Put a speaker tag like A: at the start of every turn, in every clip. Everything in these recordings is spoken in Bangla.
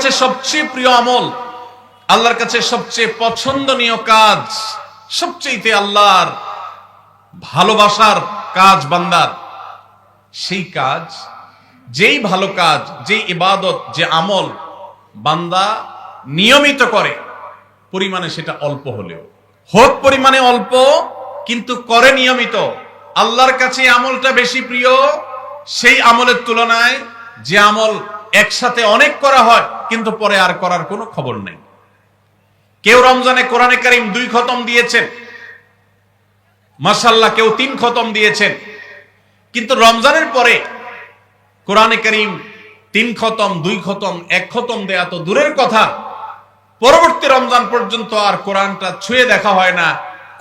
A: কাছে সবচেয়ে প্রিয় আমল, আল্লাহর কাছে সবচেয়ে পছন্দনীয় কাজ, সবচেয়ে আল্লাহর ভালোবাসার কাজ বান্দার, সেই কাজ, যেই ভালো কাজ, যেই ইবাদত, যে আমল বান্দা নিয়মিত করে, পরিমাণে সেটা অল্প হলেও হোক, পরিমাণে অল্প কিন্তু করে নিয়মিত, আল্লাহর কাছে আমলটা বেশি প্রিয় সেই আমলের তুলনায় যে আমল একসাথে অনেক করা হয় কিন্তু পরে আর করার কোনো খবর নেই। কেউ রমজানে কোরআনে কারীম 2 খতম দিয়েছেন, মাশাআল্লাহ, কেউ 3 খতম দিয়েছেন, কিন্তু রমজানের পরে কোরআনে কারীম 3 খতম, 2 খতম, 1 খতম দেয়া তো দূরের কথা, পরবর্তী রমজান পর্যন্ত আর কোরআনটা ছুঁয়ে দেখা হয় না,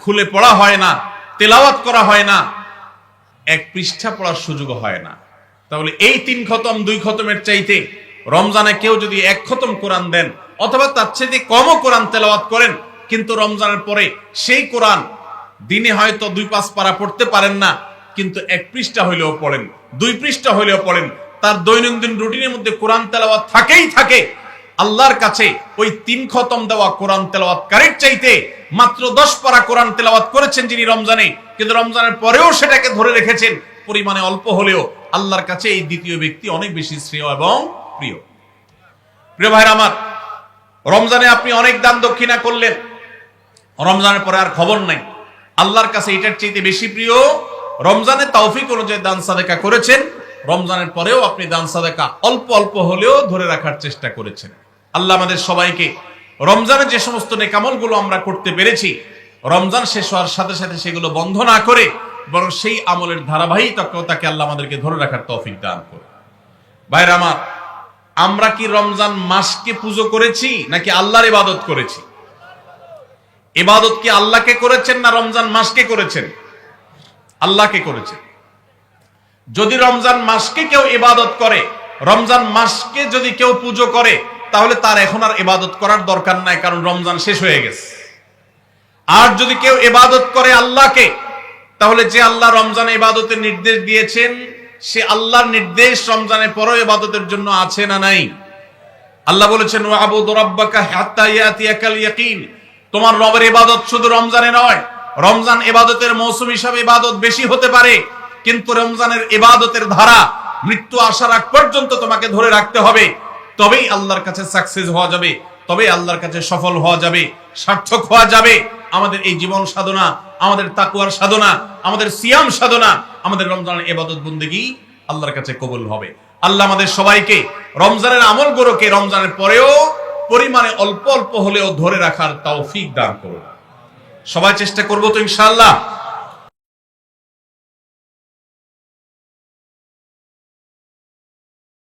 A: খুলে পড়া হয় না, তেলাওয়াত করা হয় না, 1 পৃষ্ঠা পড়ার সুযোগ হয় না। তাহলে এই 3 খতম 2 খতমের চাইতে রমজানে কেউ যদি 1 খতম কোরআন দেন অথবা তার চেয়ে কমও কোরআন তেলাওয়াত করেন, কিন্তু রমজানের পরে সেই কোরআন দিনে হয়তো 2-5 পারা পড়তে পারেন না, কিন্তু 1 পৃষ্ঠা হইলেও পড়েন, 2 পৃষ্ঠা হইলেও পড়েন, তার দৈনন্দিন রুটিনের মধ্যে কোরআন তেলাওয়াত থাকেই থাকে। আল্লাহর কাছে ওই 3 খতম দেওয়া কোরআন তেলাওয়াতকারীর চাইতে মাত্র 10 পারা কোরআন তেলাওয়াত করেছেন যিনি রমজানে, কিন্তু রমজানের পরেও সেটাকে ধরে রেখেছেন, পরিমাণে অল্প হলেও আল্লাহর কাছে এই দ্বিতীয় ব্যক্তি অনেক বেশি শ্রেয় এবং প্রিয়। প্রিয় ভাইরা আমার, রমজানে আপনি অনেক দান দক্ষিণা করলেন, রমজানের পরে আর খবর নাই, আল্লাহর কাছে এটার চাইতে বেশি প্রিয় রমজানে তৌফিক অনুযায়ী দান সাদেকা করেছেন, রমজানের পরেও আপনি দান সাদেকা অল্প অল্প হলেও ধরে রাখার চেষ্টা করেছেন। আল্লাহ আমাদের সবাইকে রমজানে যে সমস্ত নেকামলগুলো আমরা করতে পেরেছি, রমজান শেষ হওয়ার সাথে সাথে সেগুলো বন্ধ না করে বরং সেই আমলের ধারাবাহিকতাকে আল্লাহ আমাদেরকে ধরে রাখার তৌফিক দান করে। ভাইরা আমার, আমরা কি রমজান মাসকে পুজো করেছি নাকি আল্লাহর ইবাদত করেছি? ইবাদত কি আল্লাহকে করেছেন না রমজান মাসকে করেছেন? আল্লাহকে করেছেন। যদি রমজান মাসকে কেউ ইবাদত করে, রমজান মাসকে যদি কেউ পুজো করে, তাহলে তার এখন আর ইবাদত করার দরকার নাই, কারণ রমজান শেষ হয়ে গেছে। আর যদি কেউ ইবাদত করে আল্লাহকে, তাহলে যে আল্লাহ রমজানে ইবাদতের নির্দেশ দিয়েছেন, সে আল্লাহর নির্দেশ রমজানের পরেও ইবাদতের জন্য আছে না নাই? আল্লাহ বলেছেন, ওয়াবুদ রাব্বাকা হাত্তা ইয়াতিয়াকাল ইয়াকিন, তোমার রবের ইবাদত শুধু রমজানে নয়, রমজান ইবাদতের মৌসুম হিসাবে ইবাদত বেশি হতে পারে, কিন্তু রমজানের ইবাদতের ধারা মৃত্যু আসার আগ পর্যন্ত তোমাকে ধরে রাখতে হবে, তবেই আল্লাহর কাছে সাকসেস হওয়া যাবে, তবেই আল্লাহর কাছে সফল হওয়া যাবে, সার্থক হওয়া যাবে। আমাদের এই জীবন সাধনা, আমাদের তাকওয়ার সাধনা, আমাদের সিয়াম সাধনা, আমাদের রমজানের ইবাদত বন্দেগী আল্লাহর কাছে কবুল হবে। আল্লাহ আমাদের সবাইকে রমজানের আমলগুলোকে রমজানের পরেও পরিমাণে অল্প অল্প হলেও ধরে রাখার তৌফিক দান করুন। সবাই চেষ্টা করবো তো ইনশাআল্লাহ?